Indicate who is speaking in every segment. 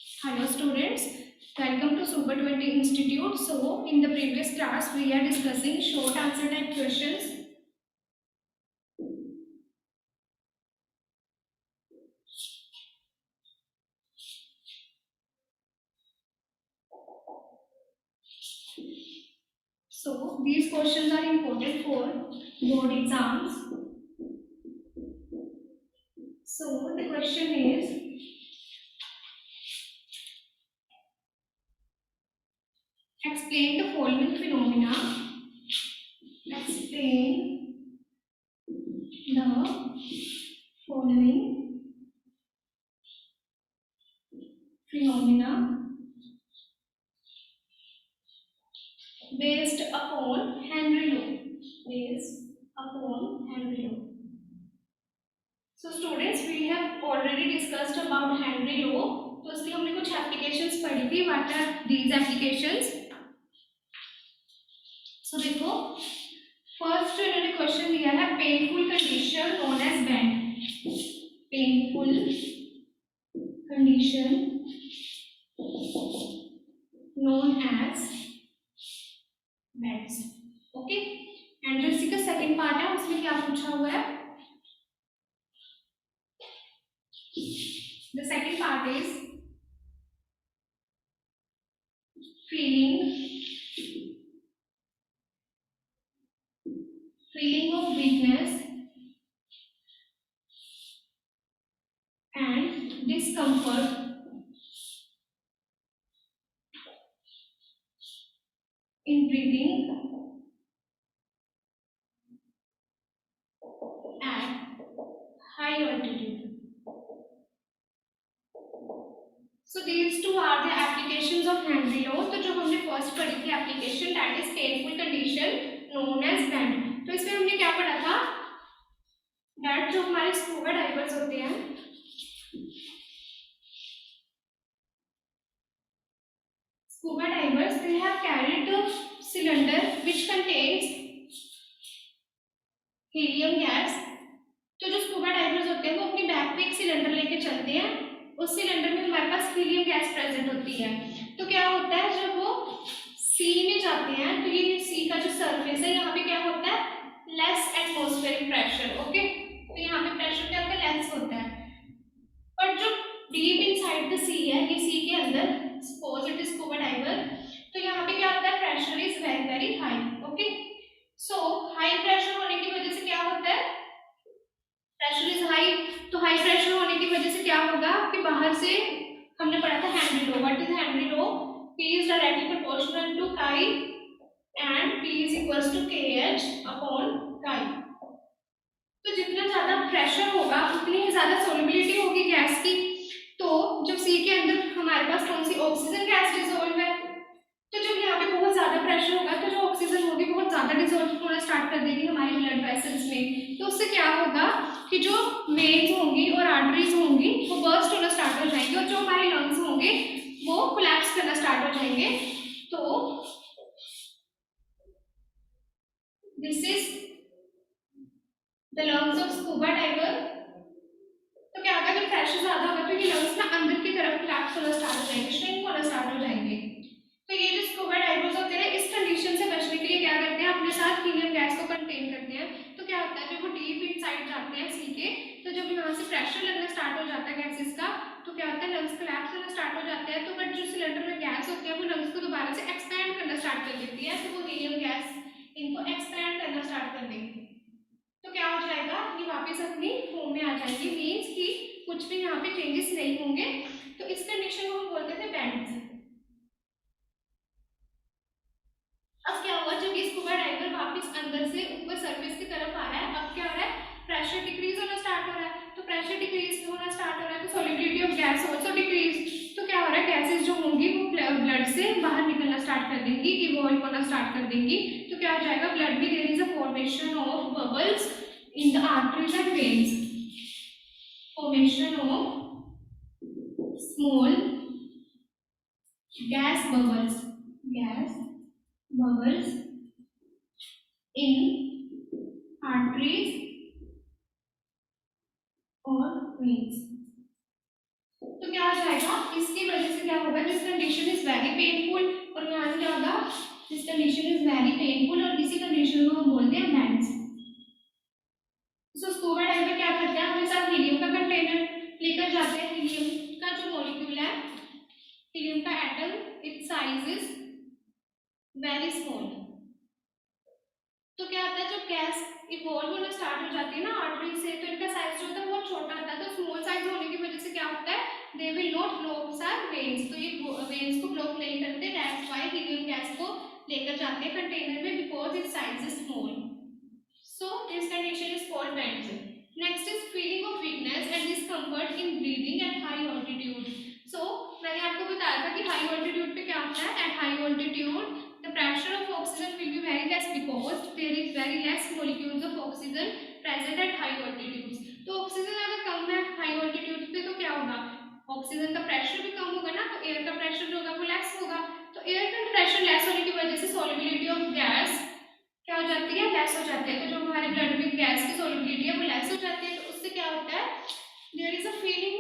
Speaker 1: Hello students, welcome to Super 20 Institute. So in the previous class we are discussing short answer type questions. So these questions are important for board exams. So the question is, explain the following phenomena. Explain the following phenomena based upon Henry Law. Based upon Henry Law. So students, we have already discussed about Henry Law. तो इसलिए हमने कुछ applications पढ़ी थी. What are these applications? So देखो, first जो इन्होंने question दिया है, painful condition known as bend. Painful condition known as bends. Okay. And जो इसी का सेकंड पार्ट है, उसमें क्या पूछा हुआ है? The second part is feeling of weakness and discomfort in breathing at high altitude. So these two are the applications of Henry Law. तो जो हमने फर्स्ट पढ़ी थी application, that is painful condition known as band. तो इसमें हमने क्या पढ़ा था? दैट जो हमारे स्कूबा डाइवर्स होते हैं, scuba divers, they have carried a cylinder which contains helium gas. तो जो स्कूबा डाइवर्स होते हैं वो अपनी बैग पे एक सिलेंडर लेके चलते हैं. उस सिलेंडर में हमारे पास हीलियम गैस प्रेजेंट होती है. तो क्या होता है, जब वो सी में जाते हैं तो ये सी का जो सरफेस है, यहाँ पे क्या होता है? Less atmospheric pressure. ओके. तो यहाँ पे प्रेशर क्या होता है? लेस होता है. पर जो डीप इनसाइड द सी है, ये सी के अंदर, suppose it is scuba diver, तो यहाँ पे क्या होता है? Pressure is very very high. Okay. So high pressure होने की वजह से क्या होता है? Pressure is high. तो हाई प्रेशर होने की वजह से क्या होगा कि बाहर से, हमने पढ़ा था Henry law. What is Henry law? P is directly proportional to chi and P is equals to KH upon chi. तो जितना ज्यादा प्रेशर होगा उतनी ही ज्यादा सोलिबिलिटी होगी गैस की. तो जब सी के अंदर हमारे पास कौन सी ऑक्सीजन गैस डिसॉल्व है, तो जब यहाँ पे बहुत ज्यादा प्रेशर होगा तो जो ऑक्सीजन होगी बहुत ज्यादा डिसॉल्व होना स्टार्ट कर देगी हमारी ब्लड वेसल्स में. तो उससे क्या होगा कि जो वेन्स होंगी और आर्टरीज होंगी वो बर्स्ट होना स्टार्ट हो जाएंगे, और जो हमारे लंग्स होंगे वो कोलैप्स करना स्टार्ट हो जाएंगे. तो this is the lungs of scuba diver. तो क्या होगा, जब प्रेशर ज्यादा होगा तो ये लंग्स ना अंदर की तरफ कोलैप्स होना स्टार्ट हो जाएंगे, श्रिंक होना स्टार्ट हो जाएंगे. तो ये जो स्कूबा डाइवर्स होते हैं, इस कंडीशन से बचने के लिए क्या करते हैं? अपने साथ हीलियम गैस को कंटेन करते हैं. तो क्या होता है, जब वो डीप इनसाइड जाते हैं सी के, तो जब यहाँ से प्रेशर लगना स्टार्ट हो जाता है गैसेस का, तो क्या होता है? लंग्स कोलैप्स होना स्टार्ट हो जाते हैं. तो बट जो सिलेंडर में गैस होती है वो लंग्स को दोबारा से एक्सपैंड करना स्टार्ट कर देती है. तो वो हीलियम गैस इनको एक्सपैंड करना स्टार्ट कर देगी. तो क्या हो जाएगा, ये वापस अपनी फॉर्म में आ जाएगी. मीन्स कि कुछ भी यहाँ पे चेंजेस नहीं होंगे. तो इस कंडीशन को हम बोलते थे बैंड्स. अब क्या हुआ, जब ये स्कूबा डाइवर वापस अंदर से ऊपर सरफेस की तरफ आ रहा है, अब क्या हो रहा है? प्रेशर डिक्रीज होना स्टार्ट हो रहा है. तो प्रेशर डिक्रीज होना स्टार्ट हो रहा है तो solubility of gas also decrease. तो क्या हो रहा है, गैसेस जो होंगी वो ब्लड से बाहर निकलना स्टार्ट कर देंगी, इवॉल्व होना स्टार्ट कर देंगी. तो क्या हो जाएगा, ब्लड में there is a formation of bubbles in the arteries and veins. Formation of small gas bubbles in arteries or veins. तो क्या हो जाएगा, इसकी वजह से क्या होगा, this condition is very painful, और यहाँ से क्या होगा, this condition is very painful, और इसी कंडीशन को हम बोलते हैं बेंड्स। सो स्कूबा डाइवर क्या करते हैं, अपने साथ हीलियम का कंटेनर लेकर जाते हैं। हीलियम का जो मॉलिक्यूल है, हीलियम का atom, it's size is very small. तो क्या होता है, जब गैस इवॉल्व होना स्टार्ट हो जाती है ना आर्टरी से, तो इनका साइज जो होता है वो छोटा होता है। तो स्मॉल साइज होने की वजह से क्या होता है, they will not block our veins, तो ये वेन्स को ब्लॉक नहीं करते। दैट्स व्हाई हीलियम गैस को लेकर जाते हैं कंटेनर में, because it's size is small. So this condition is called bends. Next is feeling of weakness and discomfort in breathing at high altitude. So मैंने आपको बताया था कि high altitude पे क्या होता है, at high altitude the pressure of oxygen will be very less because there is very less molecules of oxygen present at high altitudes. तो ऑक्सीजन अगर कम है high altitude पे तो क्या होगा, ऑक्सीजन का प्रेशर भी कम होगा ना, तो एयर का प्रेशर जो होगा वो लेस होगा। तो एयर का प्रेशर लेस होने की वजह से सॉल्युबिलिटी ऑफ गैस क्या हो जाती है, लेस हो जाती है। तो जो हमारे ब्लड में गैस की सॉल्युबिलिटी है वो लेस हो जाती है। तो उससे क्या होता है, there is a feeling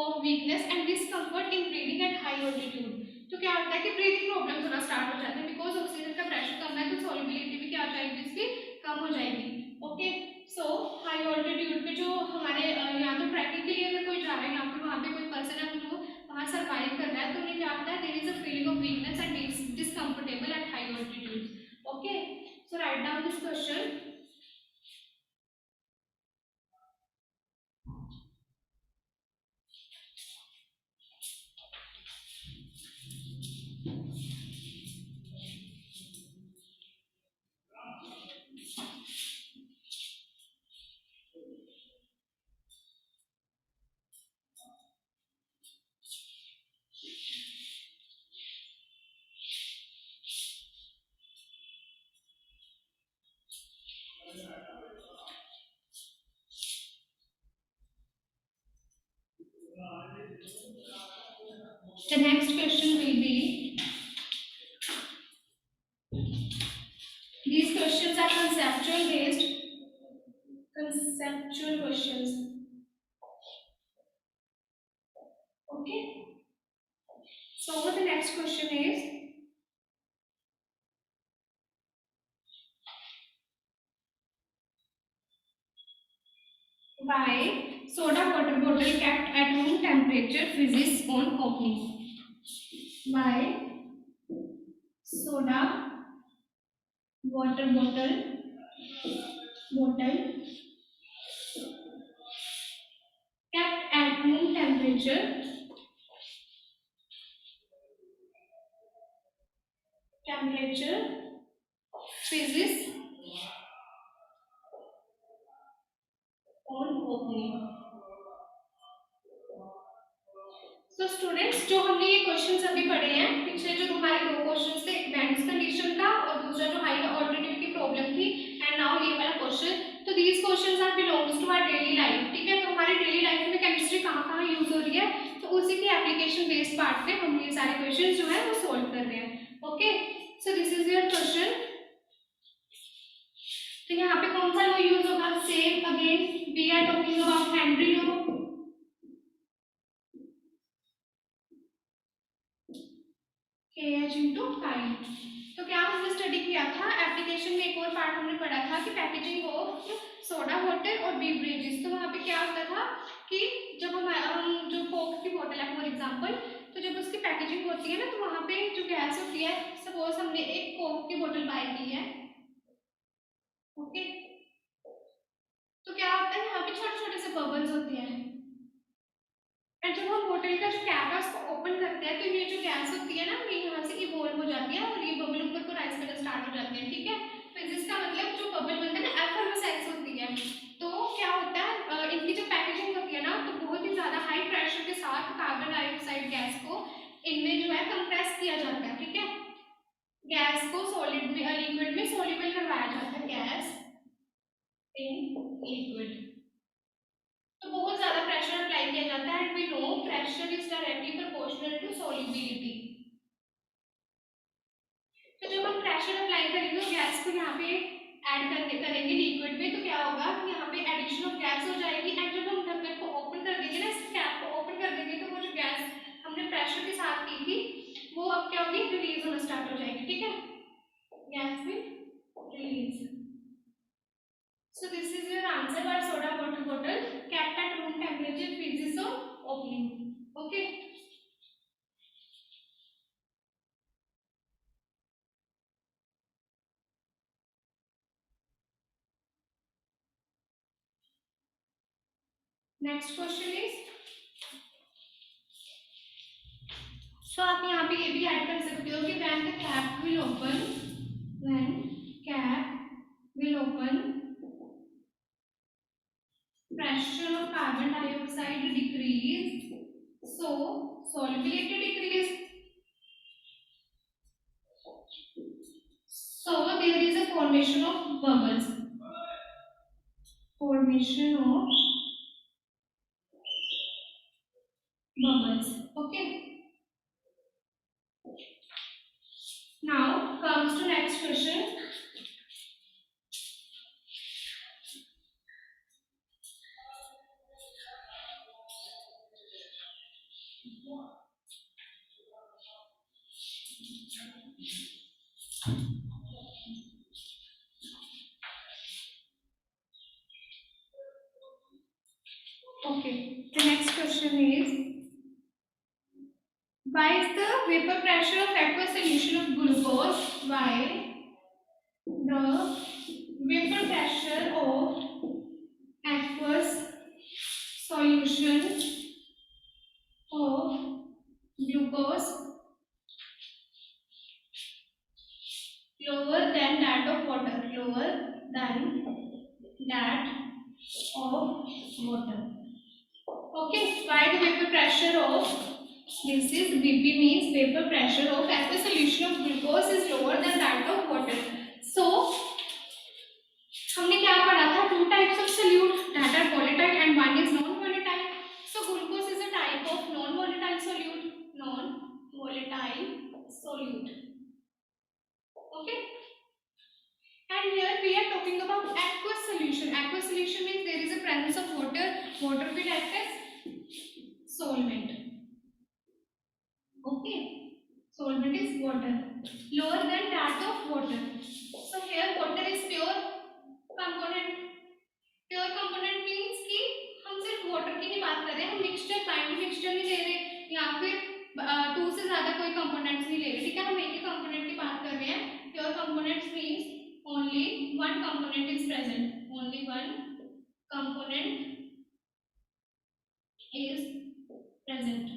Speaker 1: of weakness and discomfort in breathing at high altitude. तो क्या होता है कि ब्रीदिंग प्रॉब्लम्स होना स्टार्ट हो जाते हैं, बिकॉज ऑक्सीजन का प्रेशर कम है, तो सॉल्युबिलिटी भी क्या हो जाएगी, इसकी कम हो जाएगी। ओके, सो हाई ऑल्टीट्यूड पे जो हमारे यहाँ तो ट्रैकिंग के लिए अगर कोई जा रहा है, यहाँ पे वहाँ पे कोई पर्सन है जो वहाँ सर्वाइव कर रहा है, तो उन्हें क्या होता है, there is a feeling of weakness and discomfortable at high altitude. Okay, so write down this question. The next question will be, these questions are conceptual based, conceptual questions. Okay, so the next question is, why soda water bottle kept at room temperature freezes on opening? Why soda water bottle kept at room temperature freezes on opening? So students, जो हमने ये questions अभी पढ़े हैं, पिछले जो हमारे दो क्वेश्चंस थे, एक बेंड्स कंडीशन था और दूसरा जो हाई ऑल्टीट्यूड की प्रॉब्लम थी, एंड नाउ ये वाला क्वेश्चन। तो these questions are belongs to our daily life, ठीक है। तो हमारी डेली लाइफ में केमिस्ट्री कहाँ यूज हो रही है, तो उसी के एप्लीकेशन बेस्ड पार्ट पे हम ये सारे क्वेश्चन जो है वो सोल्व कर रहे हैं। Okay, so this is your question. तो यहाँ पे कौन सा लॉ यूज होगा, same again we are talking about Henry law, KH into काई। तो क्या हमने स्टडी किया था एप्लीकेशन में, एक और पार्ट हमने पढ़ा था कि पैकेजिंग ऑफ सोडा वाटर और बेवरेजेस। तो वहाँ पे क्या होता था कि जब हम जो कोक की बोतल है फॉर एग्जांपल, तो जब उसकी पैकेजिंग होती है ना, तो वहाँ पे जो गैस होती है, सपोज हमने एक कोक की बोतल बाय की है, ओके, तो क्या होता है, यहाँ पे छोटे छोटे से बबल्स होते हैं, एंड जब हम बोतल का जो कैप है उसको ओपन करते हैं, तो ये जो गैस होती है ना, ये यहाँ से इवॉल्व हो जाती है और ये बबल ऊपर को राइज करना स्टार्ट हो जाते हैं, ठीक है। तो जिसका मतलब जो बबल बनता है ना, एफर्वेसेंस होती है। तो क्या होता है, इनकी जो पैकेजिंग होती है ना, तो बहुत ही ज्यादा हाई प्रेशर के साथ कार्बन डाइऑक्साइड गैस को इनमें जो है कंप्रेस किया जाता है, ठीक है। गैस को सॉलिड में, लिक्विड में सॉल्युबल करवाया जाता है, गैस इन लिक्विड। तो बहुत ज्यादा प्रेशर अप्लाई किया जाता है, and we know pressure is directly proportional to solubility. तो जब हम प्रेशर अप्लाई करेंगे तो गैस को यहाँ पे ऐड करेंगे लिक्विड में, तो क्या होगा कि यहाँ पे एडिशन ऑफ गैस हो जाएगी, एंड जब हम ढक्कन को ओपन कर देंगे ना, इस कैप को ओपन कर देंगे, तो वो जो गैस नेक्स्ट क्वेश्चन इज, सो आप यहाँ पे ये भी ऐड कर सकते हो कि when the cap will open, when cap will open, pressure of carbon dioxide decrease, so solubility decrease, so there is a formation of bubbles, formation of bubbles. Okay, now comes to next question. Okay, the next question is, why is the vapor pressure of aqueous solution of glucose, why the vapor pressure of aqueous solution of glucose lower than that of water, lower than that of water. Okay, why the vapor pressure of, this is Vp means vapor pressure of aqueous solution of glucose is lower than that of water. So हमने क्या पढ़ा था, two types of solute that are volatile and one is non-volatile. So glucose is a type of non-volatile solute, non-volatile solute. Okay, and here we are talking about aqueous solution. Aqueous solution means there is a presence of water, water will act as solvent. Okay, solvent is water, lower than that of water. So here water is pure component. Pure component means कि हम सिर्फ water की ही बात कर रहे हैं, हम mixture bind mixture नहीं ले रहे या फिर टू से ज्यादा कोई कंपोनेंट्स नहीं ले रहे, ठीक है, हम एक ही कंपोनेंट की बात कर रहे हैं. Pure components means only one component is present, only one component is present.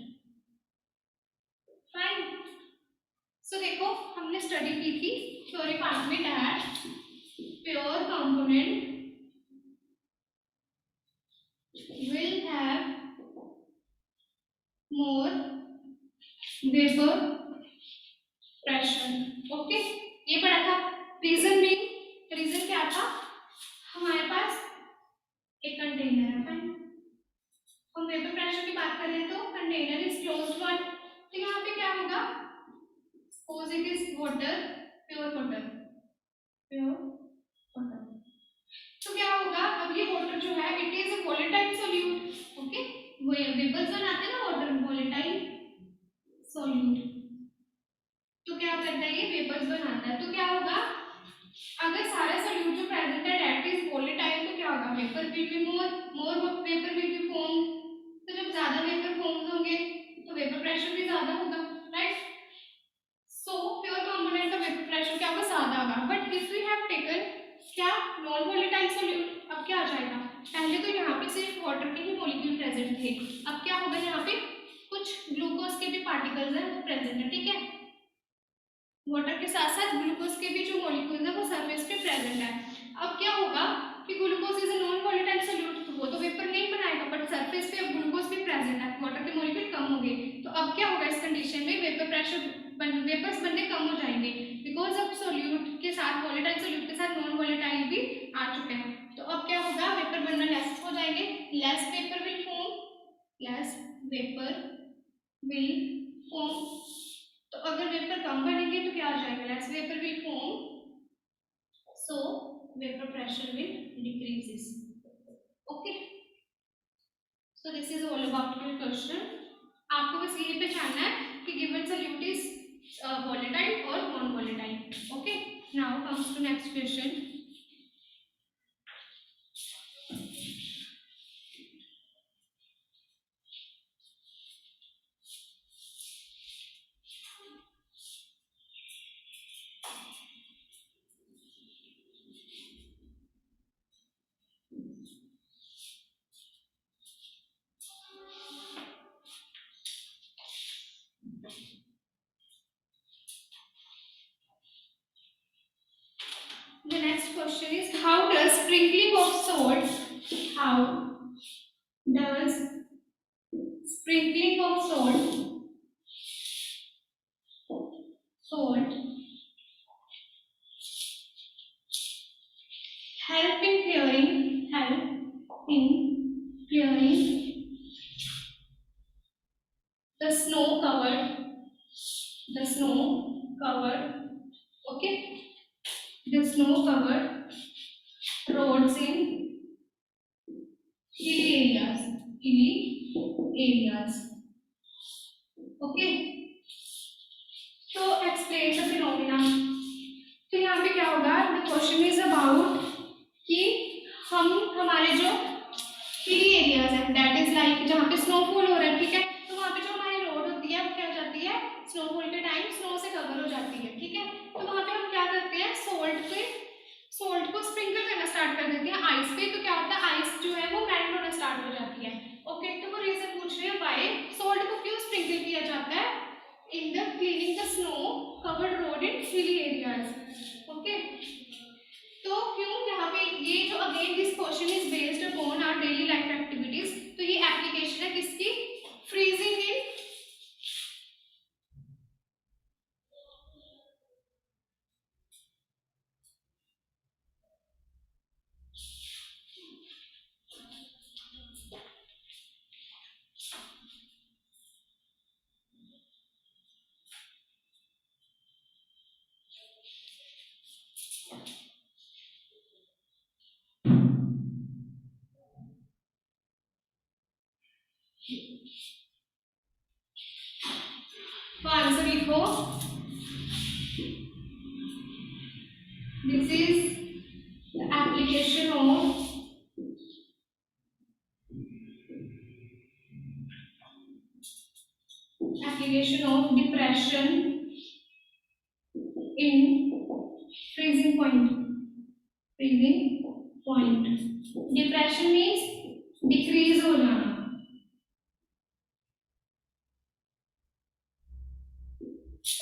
Speaker 1: Fine. So देखो हमने स्टडी की थी थ्योरी पार्ट में that pure component will have more vapor pressure. Okay, ये पढ़ा था. रीजन में, रीजन क्या था, हमारे पास एक कंटेनर है, फाइन, हम वेपर प्रेशर की बात कर रहे हैं तो कंटेनर इज क्लोज्ड वन, तो यहाँ पे क्या होगा, suppose it is water, pure water, pure water, तो क्या होगा, अब ये वाटर जो है it is a volatile solute. Okay, वो वेपर्स बनाते हैं ना वाटर, वोलेटाइल सोल्यूट, तो क्या करता है, ये वेपर्स बनाता है. तो क्या होगा, अगर सारा सोल्यूट जो प्रेजेंट है दैट इज वोलेटाइल, तो क्या होगा, vapour will be more vapour will be form. तो जब ज्यादा वेपर फॉर्म होंगे तो वेपर प्रेशर भी ज्यादा होगा, राइट. सो प्योर कंपोनेंट का वेपर प्रेशर क्या होगा, ज्यादा होगा. But if we have taken क्या, नॉन वोलेटाइल सोल्यूट, अब क्या आ जाएगा, पहले तो यहाँ पे सिर्फ वाटर के ही मॉलिक्यूल प्रेजेंट थे, अब क्या होगा, यहाँ पे कुछ ग्लूकोज के भी पार्टिकल्स हैं वो प्रेजेंट है, ठीक है, वाटर के साथ साथ ग्लूकोज के भी जो मॉलिक्यूल्स हैं वो सरफेस पे प्रेजेंट है. अब क्या होगा कि glucose is a non volatile solute, तो वो तो वेपर नहीं बनाएगा, बट सरफेस पे अब ग्लूकोज भी प्रेजेंट है, वाटर के मॉलिक्यूल कम हो गए, तो अब क्या होगा, इस कंडीशन में वेपर प्रेशर वेपर्स बनने कम हो जाएंगे, बिकॉज अब सोल्यूट के साथ, वोलेटाइल सोल्यूट के साथ नॉन वोलेटाइल भी आ चुके हैं. तो अब क्या होगा, वेपर बनना लेस हो जाएंगे, less vapour will form, less vapour will form. तो अगर वेपर कम बनेंगे तो क्या आ जाएगा, less vapour will form, so vapour pressure will decreases. Okay, so this is all about your question. आपको बस ये पहचानना है कि given solute is volatile or non-volatile. Okay, now comes to next question. question is, how does sprinkling of salt, how does sprinkling of salt help in clearing the snow covered, okay, the snow covered roads in hilly areas, okay. So explain the phenomena. तो यहाँ पे क्या होगा, the question is about कि हम हमारे जो hilly areas है, दैट इज लाइक जहाँ पे स्नोफॉल हो रहा है, ठीक है, तो वहाँ पे जो हमारी रोड होती है वो क्या हो जाती है, स्नोफॉल के टाइम स्नो से कवर हो जाती है, ठीक है। तो वहाँ पे हम क्या करते हैं, सोल्ट को स्प्रिंकल करना स्टार्ट कर देते हैं आइस पे। तो क्या होता है, आइस जो है वो मेल्ट होना स्टार्ट हो जाती है, ओके। तो वो रीजन पूछ रहे हैं, व्हाई सोल्ट को क्यों स्प्रिंकल किया जाता है in the cleaning the snow covered road in hilly areas, okay. तो क्यों यहाँ पे ये जो again this question is based upon our daily life activities, तो ये एप्लीकेशन है किसकी, फ्रीजिंग इन तो आंसर लिखो, this is the application of depression in freezing point. Depression means decrease हो जाना,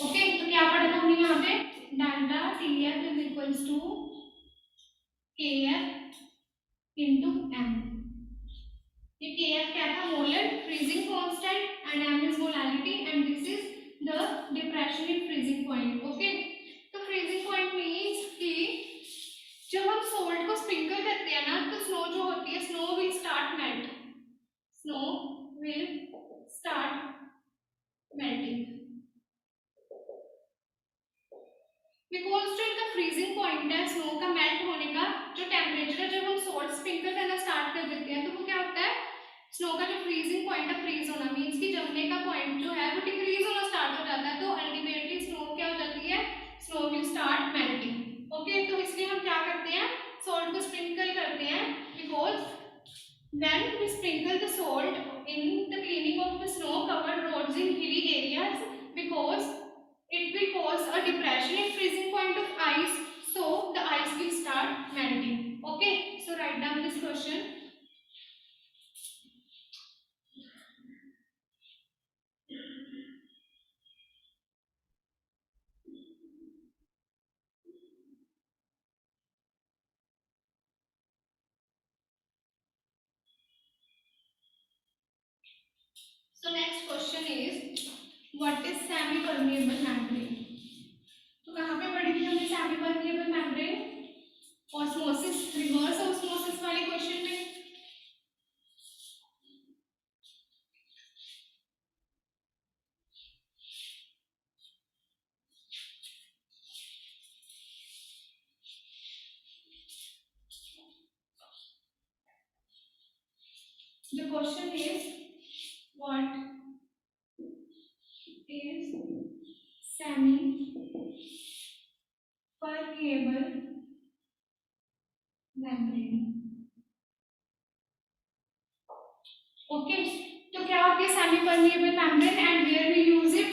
Speaker 1: ओके। तो क्या पढ़ा था हमने यहाँ पे, delta TF is equals to KF into m. ये केएफ क्या था, molar freezing constant, and m is molality, and this is the depression in freezing point, okay. तो फ्रीजिंग पॉइंट मीन्स कि जब हम सोल्ट को स्प्रिंकल करते हैं ना, तो स्नो जो होती है, snow will start melting because जो इनका फ्रीजिंग पॉइंट है स्नो का मेल्ट होने का जो टेम्परेचर है, जब हम सोल्ट स्प्रिंकल करना स्टार्ट कर देते हैं, तो वो क्या होता है, स्नो का जो फ्रीजिंग पॉइंट है, फ्रीज होना मीन्स कि जमने का पॉइंट जो है वो डिक्रीज होना स्टार्ट हो जाता है। तो अल्टीमेटली स्नो क्या हो जाती है, snow will start melting, okay. तो इसलिए हम क्या करते हैं, सोल्ट को स्प्रिंकल करते हैं, because when we sprinkle the salt in the cleaning of the snow covered roads in hilly areas, because it will cause a depression in freezing point of ice, so the ice will start melting, okay. So write down this question. So next question is, what is semi permeable membrane? तो कहाँ पे पढ़ी थी हमने semi permeable membrane, osmosis, reverse osmosis वाले question में। The question is, what is semi permeable membrane, okay. तो क्या होती है semi permeable membrane and where we use it,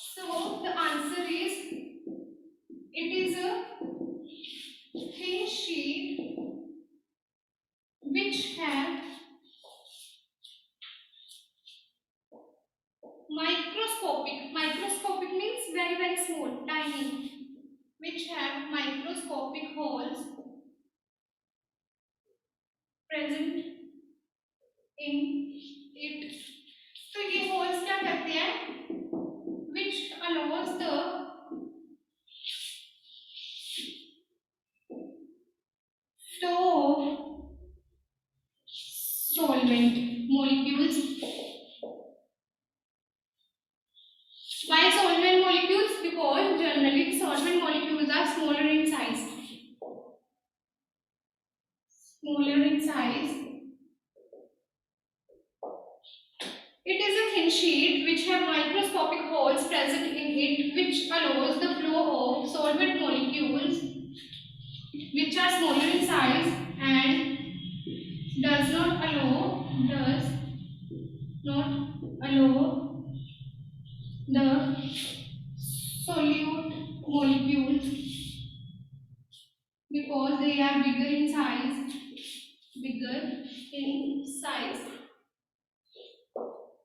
Speaker 1: so the answer is, it is a thin sheet which have microscopic means very small, tiny, which which have microscopic holes present in it. तो ये holes क्या करते हैं? Which allows the flow of solvent molecules. Why solvent molecules? Because generally solvent molecules are smaller in size. Smaller in size. It is a thin sheet which have microscopic holes present in it, which allows the flow of solvent molecules which are smaller in size and does not allow the solute molecules because they are bigger in size.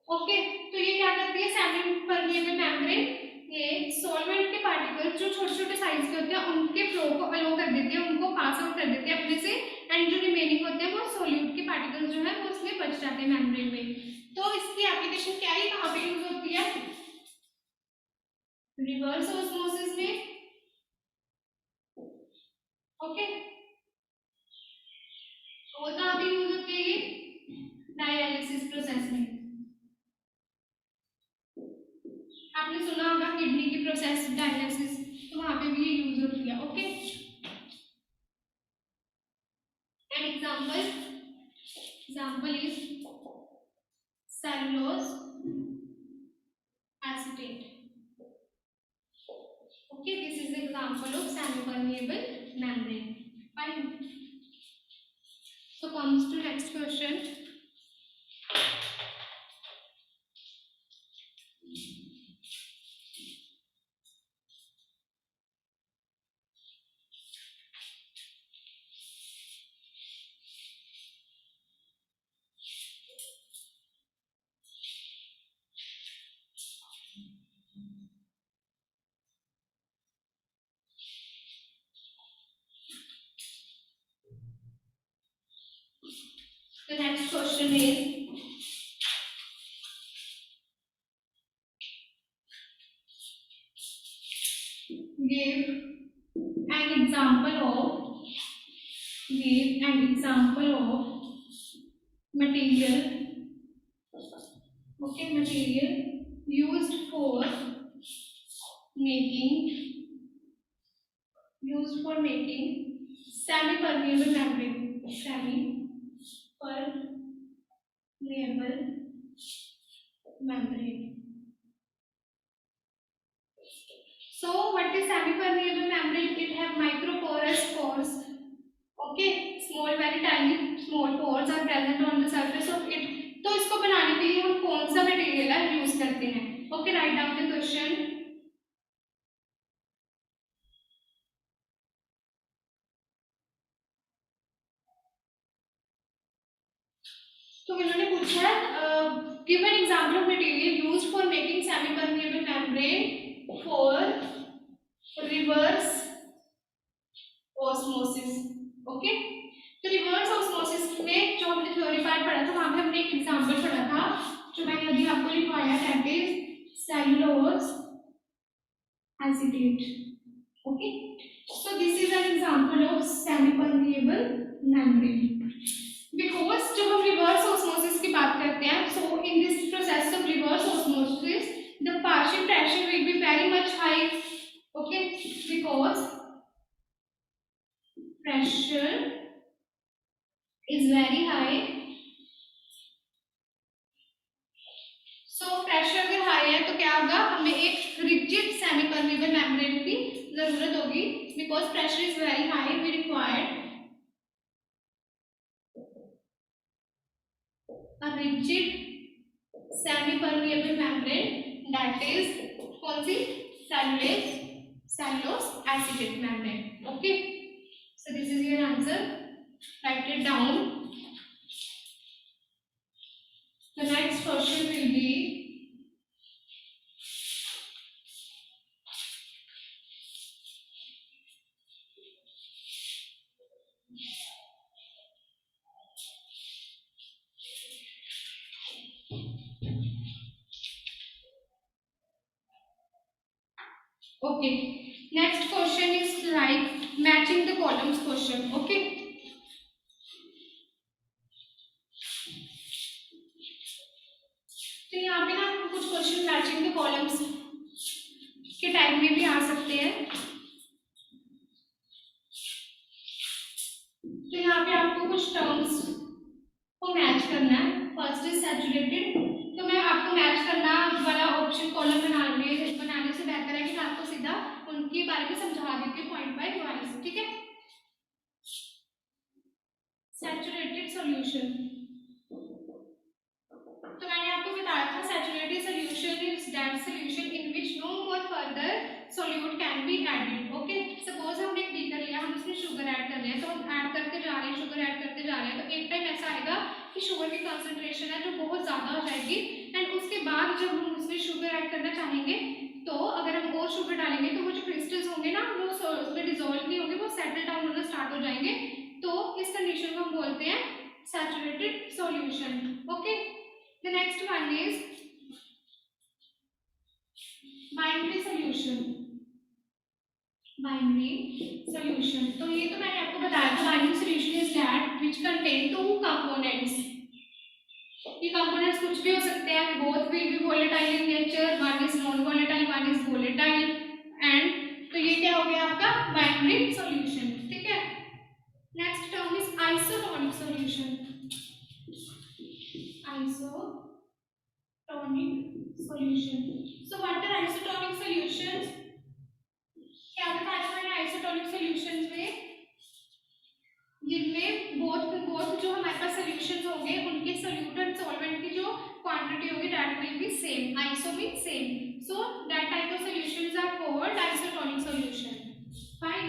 Speaker 1: Okay, तो ये क्या करती है? Semi permeable membrane ये solvent के particles जो छोटे छोटे साइज के होते हैं उनके फ्लो को अलो कर देती है, उनको पास आउट कर देती है अपने से, एंड जो रिमेनिंग होते हैं वो सोल्यूट के पार्टिकल्स जो है वो उसमें बच जाते हैं मेम्ब्रेन में। तो इसकी एप्लीकेशन क्या है, कहाँ पे यूज होती है? रिवर्स ऑस्मोसिस में। ओके, और कहाँ पे यूज होती है? ये डायलिसिस प्रोसेस में। आपने सुना होगा किडनी की प्रोसेस डायलिसिस, तो वहां पे भी ये यूज होती है। Okay, an example is cellulose acetate. Okay, this is the example of semi permeable membrane. Fine, so comes to next question. The next question is, give an example of material, okay, material used for making semi permeable membrane. So what is semi-permeable membrane? It have microporous pores. Okay, very tiny small pores are present on the surface of it. तो इसको बनाने के लिए हम कौन सा material use करते हैं? Okay, write down the question. तो इन्होंने पूछा है give an example of material used for making semi-permeable membrane for reverse osmosis. Okay, तो रिवर्स ऑस्मोसिस में जो हमने थ्योरी पार्ट पढ़ा था वहां पे हमने एक एग्जांपल पढ़ा था जो मैंने अभी आपको लिखवाया, that is cellulose acetate. Okay, so this is an example of semi permeable membrane. Because जब हम रिवर्स ऑस्मोसिस की बात करते हैं, so in this process of reverse osmosis the partial pressure will be very much high. Okay, because pressure is very high. So pressure अगर high है तो क्या होगा, हमें एक रिजिड सेमी परमेबल मेम्ब्रेन की जरूरत होगी। Because pressure is very high, we required a rigid semi permeable membrane, that is कौन सी? cellulose acetate membrane. Okay, so this is your answer. Write it down. The next question will be, okay, next question is like matching the columns question. Okay, तो यहाँ पे ना आपको कुछ question matching the columns के type में भी आ सकते हैं। तो यहाँ पे आपको कुछ टर्म्स को मैच करना है। फर्स्ट इज सैचुरेटेड, तो मैं आपको मैच करना वाला ऑप्शन कॉलम बनाने से बेहतर है कि मैं आपको सीधा उनके बारे में समझा देती हूँ पॉइंट बाय पॉइंट, ठीक है। सैचुरेटेड सॉल्यूशन, तो मैंने आपको बताया था saturated solution is that solution in which no more further solute can be added. Okay, suppose हमने एक बीकर लिया, हम इसमें शुगर ऐड कर रहे हैं, तो हम ऐड करते जा रहे हैं, शुगर ऐड करते जा रहे हैं, तो एक टाइम ऐसा आएगा कि शुगर की कंसंट्रेशन है जो बहुत ज़्यादा हो जाएगी, एंड उसके बाद जब हम उसमें शुगर ऐड करना चाहेंगे तो अगर हम और शुगर डालेंगे तो वो जो क्रिस्टल्स होंगे ना वो उसमें डिजोल्व नहीं होंगे, वो सेटल डाउन होना स्टार्ट हो जाएंगे। तो इस कंडीशन को हम बोलते हैं saturated solution. Okay, the next one is binary solution। binary solution, तो ये तो मैंने आपको बताया था binary solution is that which contain two components। ये components कुछ भी हो सकते हैं, both will be volatile in nature, one is non volatile, one is volatile, and तो ये क्या हो गया आपका binary solution, ठीक है। next term is isotonic solution। isotonic solution, so what are isotonic solutions? क्या बताया था मैंने आइसोटोनिक सॉल्यूशंस में, जिनमें बोथ जो हमारे पास सॉल्यूशंस होंगे उनके सॉल्यूट एंड सॉल्वेंट की जो क्वांटिटी होगी that will be same. Iso means same, so that type of solutions are called isotonic solution. Fine,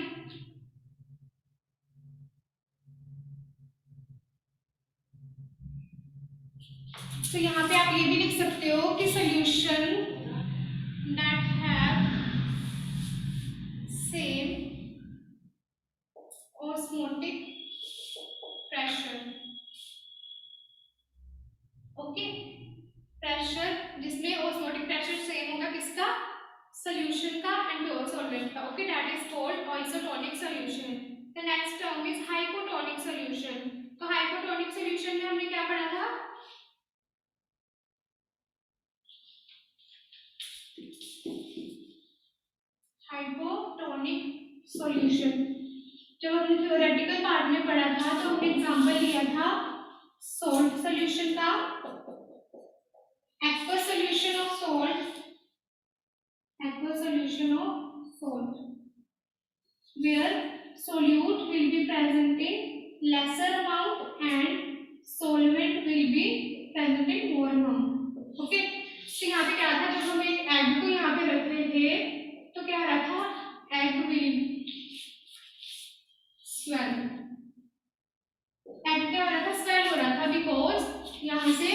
Speaker 1: तो यहाँ पे आप ये भी लिख सकते हो कि solution that have same osmotic pressure। Okay, pressure जिसमें ऑस्मोटिक प्रेशर सेम होगा किसका, सॉल्यूशन का एंड प्योर सॉल्वेंट का। Okay, that is called isotonic solution. The next term is hypotonic solution. तो हाइपोटोनिक सॉल्यूशन में हमने क्या पढ़ा था, हाइपोटोनिक सॉल्यूशन जब हमने थ्योरेटिकल पार्ट में पढ़ा था तो हमने एग्जांपल लिया था सॉल्ट सॉल्यूशन का, aqueous solution of salt, aqueous solution of salt, where solute will be present in lesser amount and solvent will be present in more amount। Okay, तो यहाँ पे क्या था, जब हम एक एग को यहाँ पे रख रहे थे तो क्या हो रहा था, एग विल स्वेल, एग क्या हो रहा था, स्वेल हो रहा था, बिकॉज यहाँ से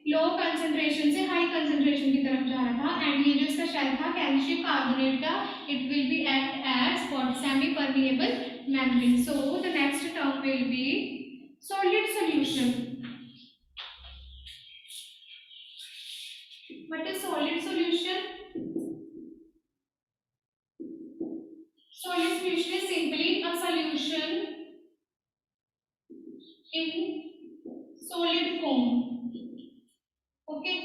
Speaker 1: लो कंसंट्रेशन से हाई कंसंट्रेशन की तरफ जा रहा था, एंड ये जो इसका शेल था कैल्शियम कार्बोनेट का, it will be act as what, semi permeable membrane. So the next term will be solid solution. What is solid solution? Solid solution is simply a solution in solid form। Okay,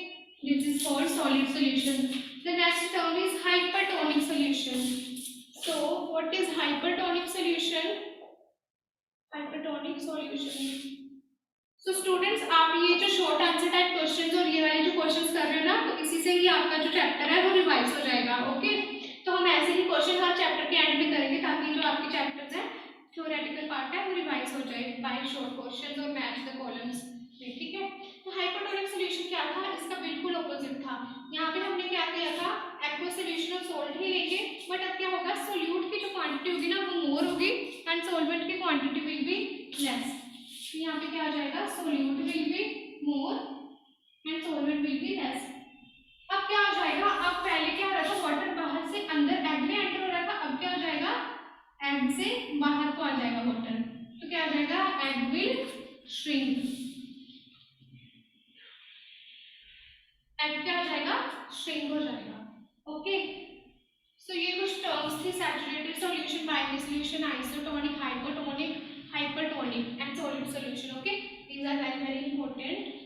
Speaker 1: this is called solid solution. The next term is hypertonic solution. So what is hypertonic solution? Hypertonic solution, so students आप ये जो short answer type questions और ये वाले जो questions कर रहे हो ना, तो इसी से ही आपका जो चैप्टर है वो रिवाइज हो जाएगा। ओके, तो हम ऐसे ही क्वेश्चन हर चैप्टर के एंड में करेंगे ताकि जो आपके चैप्टर्स हैं थ्योरेटिकल पार्ट है वो रिवाइज हो जाए बाय शॉर्ट क्वेश्चंस और मैच द कॉलम्स, ठीक है। तो हाइपोटोनिक सॉल्यूशन क्या था, इसका बिल्कुल ऑपोजिट था। यहाँ पे हमने क्या किया था, एक्वस सॉल्यूशन ऑफ सॉल्ट ही लेंगे, बट अब क्या होगा, सोल्यूट की जो क्वांटिटी होगी ना वो मोर होगी एंड सॉल्वेंट की क्वांटिटी विल बी लेस। यहाँ पे क्या आ जाएगा, solute will be more and solvent will be less. अब क्या हो जाएगा, अब पहले क्या हो रहा था, वाटर बाहर से अंदर एग में एंटर हो रहा था, अब क्या हो जाएगा, एग से बाहर को आ जाएगा वाटर, तो क्या आ जाएगा, एग विल श्रिंक, एग क्या हो जाएगा, श्रिंक हो जाएगा। ओके, सो ये कुछ term saturated solution, primary solution, isotonic, hypertonic, hypertonic and solid solution. Okay, these are very very important.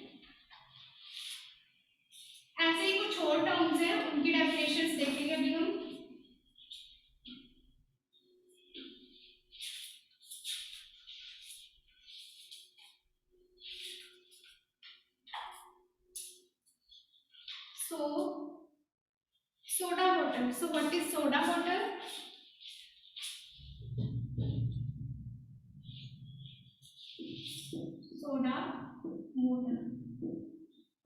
Speaker 1: ऐसे ही कुछ और टर्म्स हैं, उनकी डेफिनेशंस देखेंगे अभी हम. So soda water. So what is soda water? Soda water.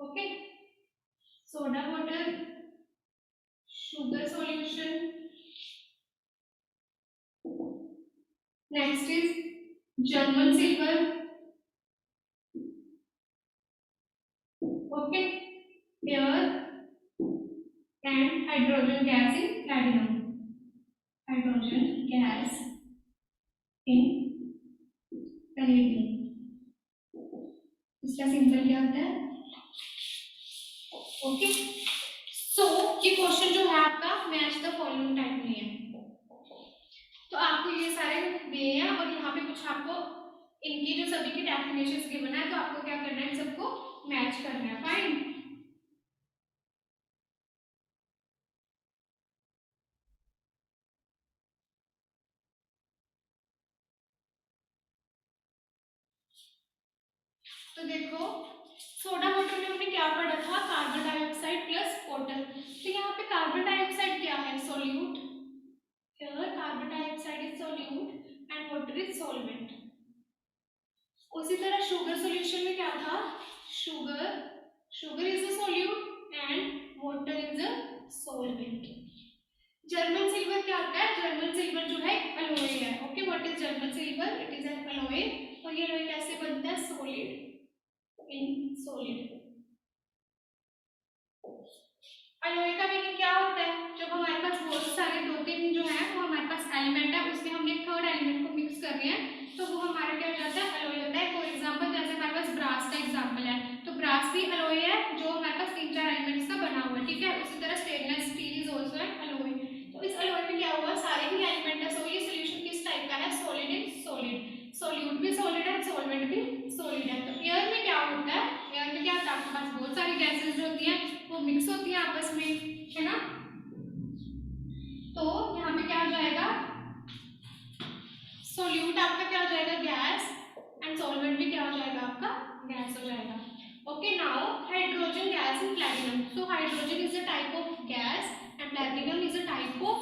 Speaker 1: Okay. Soda water, sugar solution. Next is German silver. Okay. Air and hydrogen gas in platinum. Hydrogen gas in platinum. इसका symbol क्या होता है? Okay. सो ये question जो है आपका match the following type में है. तो आपको ये सारे दिए हैं और यहाँ पे कुछ आपको इनकी जो सभी की डेफिनेशंस गिवन है, तो आपको क्या करना है, इन सबको मैच करना है. फाइन. तो देखो सोडा वाटर में हमने क्या पढ़ा था, कार्बन डाइऑक्साइड प्लस वाटर. तो यहाँ पे कार्बन डाइऑक्साइड क्या है, solute. Carbon dioxide is solute and water is solvent. उसी तरह शुगर सॉल्यूशन में क्या था, sugar is a solute and water is a solvent. German silver क्या होता है, जर्मन सिल्वर जो है अलॉय है. Okay, what is German silver, it is an alloy. और ये अलॉय कैसे बनता है, सॉलिड इन सॉलिड. अलॉय का मीनिंग क्या होता है, जब हमारे पास बहुत सारे दो तीन जो है वो हमारे पास एलिमेंट है, उसमें हमने थर्ड एलिमेंट को मिक्स कर रहे हैं, तो वो हमारा क्या हो जाता है, अलॉय होता है. फॉर एग्जांपल जैसे हमारे पास ब्रास का एग्जांपल है, तो ब्रास भी अलॉय है जो हमारे पास तीन चार एलिमेंट्स का बना हुआ है. ठीक है, उसी तरह stainless steel is also an alloy. तो इस अलॉय में क्या हुआ, सारे ही एलिमेंट है. सो ये सॉल्यूशन किस टाइप का है, सॉलिड इन सॉलिड. सॉल्यूट भी सॉलिड है, सॉल्वेंट भी सॉलिड है. तो एयर में क्या होता है, एयर में क्या होता है, आपके पास बहुत सारी गैसेस जो होती हैं वो मिक्स होती हैं आपस में, है ना. तो यहाँ पे क्या हो जाएगा, सोल्यूट आपका क्या हो जाएगा, गैस, एंड सॉल्वेंट भी क्या हो जाएगा, आपका गैस हो जाएगा. Okay, now hydrogen gas in platinum. So hydrogen is a type of gas and platinum is a type of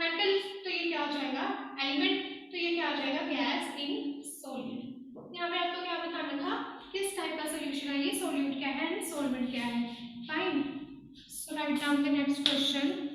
Speaker 1: metal. तो ये क्या हो जाएगा, एलिमेंट. तो ये क्या हो जाएगा, गैस इन सॉलिड. यहाँ पे आपको क्या बताना था, किस टाइप का सोल्यूशन है ये, सोल्यूट क्या है एंड सॉल्वेंट क्या है. Fine. So write down the next question.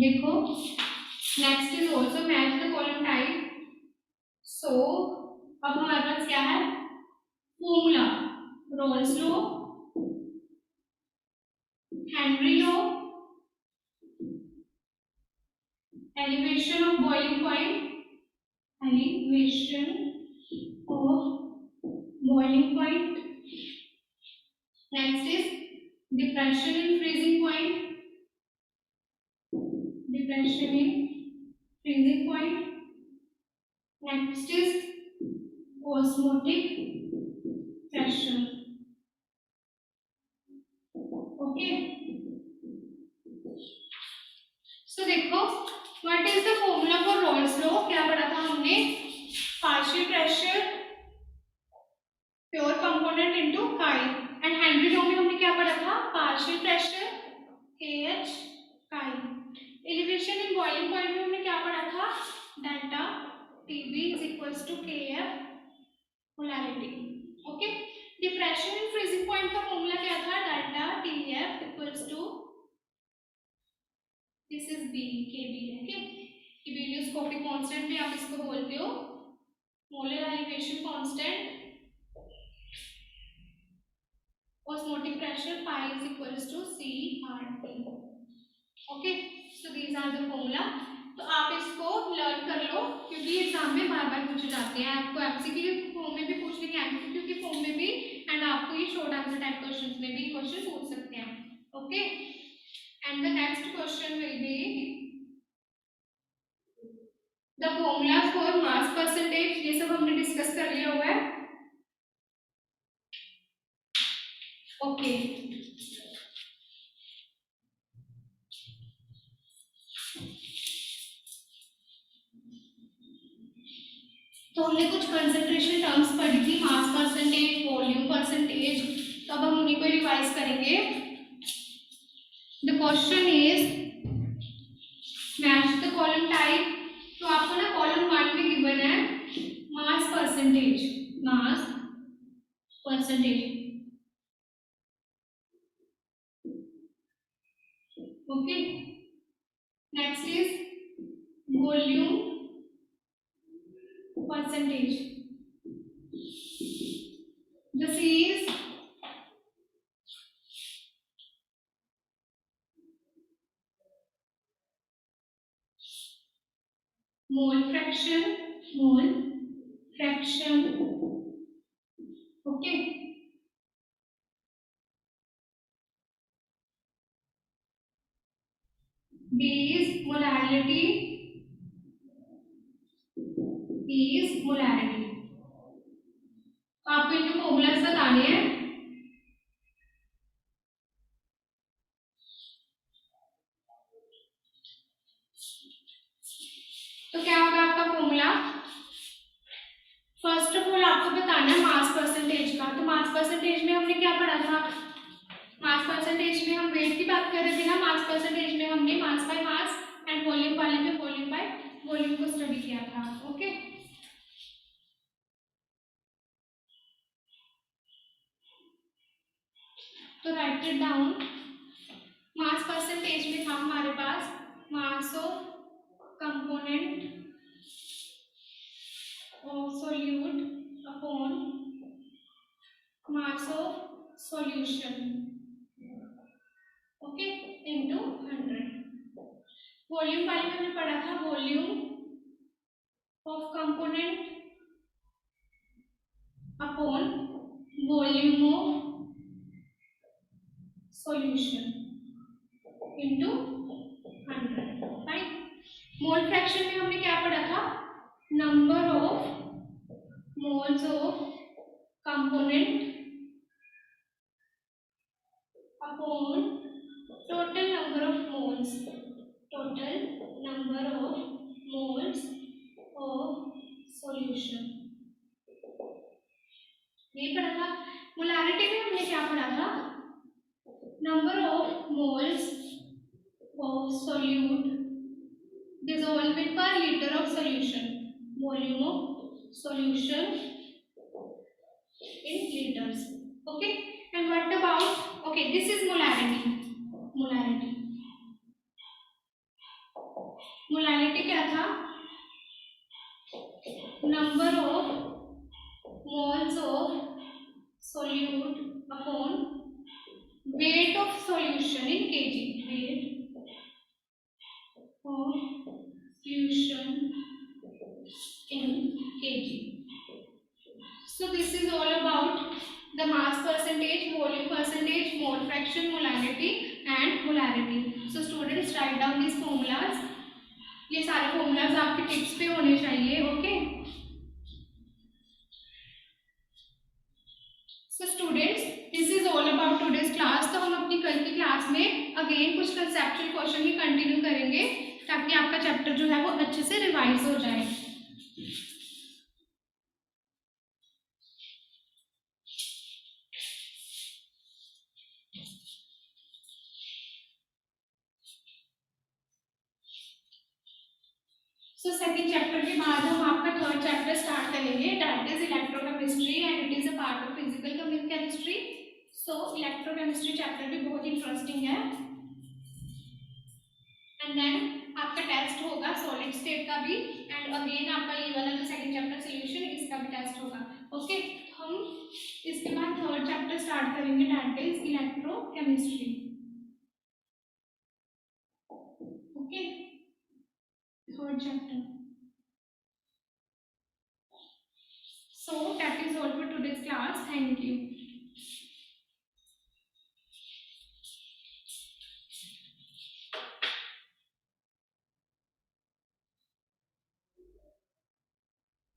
Speaker 1: देखो next is also match the column type. So अब हमारे पास क्या है, formula, Raoult's law, Henry law, elevation of boiling point, elevation of boiling point. Next is depression in freezing point, depression in freezing point. Next is osmotic pressure. Okay, so देखो what is the formula for Raoult's law, क्या पढ़ा था हमने, partial pressure pure component into chi. And Henry law में हमने क्या पढ़ा था, partial pressure KH chi. Elevation in boiling point में हमने क्या पढ़ा था, delta TB is equals to KF molarity. Okay, depression in freezing point का फॉर्मूला क्या था, delta TF equals to, this is B, KB. Okay, ebullioscopic constant भी आप इसको बोलते हो. molar elevation constant, osmotic pressure pi is equals to CRT. Okay, so these are the formula. तो आप इसको लर्न कर लो क्योंकि एग्जाम में बार बार पूछे जाते हैं, आपको एमसीक्यू के फॉर्म में भी पूछ लेंगे, एमसीक्यू के फॉर्म में भी, एंड आपको ये शॉर्ट आंसर टाइप क्वेश्चंस में भी क्वेश्चन पूछ सकते हैं। Okay, and the next question will be the formula for mass percentage. ये सब हमने डिस्कस कर लिया हुआ है। ओके, तो हमने कुछ कंसंट्रेशन टर्म्स पढ़ी थी, मास परसेंटेज, वॉल्यूम परसेंटेज, तो अब हम उन्हीं को रिवाइज करेंगे। The question is match the column type. तो आपको ना कॉलम 1 में गिवन है mass percentage, mass percentage, okay. Next is volume percentage. The C is mole fraction, mole fraction, okay. B is molarity, E is molarity. आपको इनके formulas बताने हैं। तो क्या होगा आपका फॉर्मूला? फर्स्ट ऑफ ऑल आपको बताना है मास परसेंटेज का। तो मास परसेंटेज में हमने क्या पढ़ा था? मास परसेंटेज में हम वेट की बात कर रहे थे ना, मास परसेंटेज में हमने mass by mass and volume वाले में वॉल्यूम बाय वॉल्यूम को स्टडी किया था, ओके। तो write it down. Mass percentage में था हमारे पास mass of component of solute upon mass of solution, okay, into 100। Volume वाले में हमने पढ़ा था volume of component upon volume of solution into 100, right. Mole fraction में हमने क्या पढ़ा था? Number of moles of component upon total number of moles, total number of moles of solution, ये पढ़ा था। मोलारिटी में हमने क्या पढ़ा था? Number of moles of solute dissolved per liter of solution, volume of solution in liters, okay. And what about, okay, this is molarity, molarity, molarity क्या था? number of moles of solute upon weight of solution in kg, weight of solution in kg. So this is all about the mass percentage, volume percentage, mole fraction, molarity and molarity. So students write down these formulas. ये सारे formulas आपके tips पे होने चाहिए, okay? So students, this is all about today's class. तो हम अपनी कल की क्लास में again कुछ conceptual question ही continue करेंगे ताकि आपका चैप्टर जो है वो अच्छे से रिवाइज हो जाए। सो सेकंड चैप्टर के बाद हम आपका थर्ड चैप्टर स्टार्ट करेंगे, that is electrochemistry and it is a part of physical chemistry. So electrochemistry chapter भी बहुत इंटरेस्टिंग है। एंड देन आपका टेस्ट होगा सॉलिड स्टेट का भी, एंड अगेन आपका ये वाला जो सेकंड चैप्टर सॉल्यूशन, इसका भी टेस्ट होगा। ओके, हम इसके बाद थर्ड चैप्टर स्टार्ट करेंगे, that is electrochemistry. Okay, third chapter. So that is all for today's class. Thank you.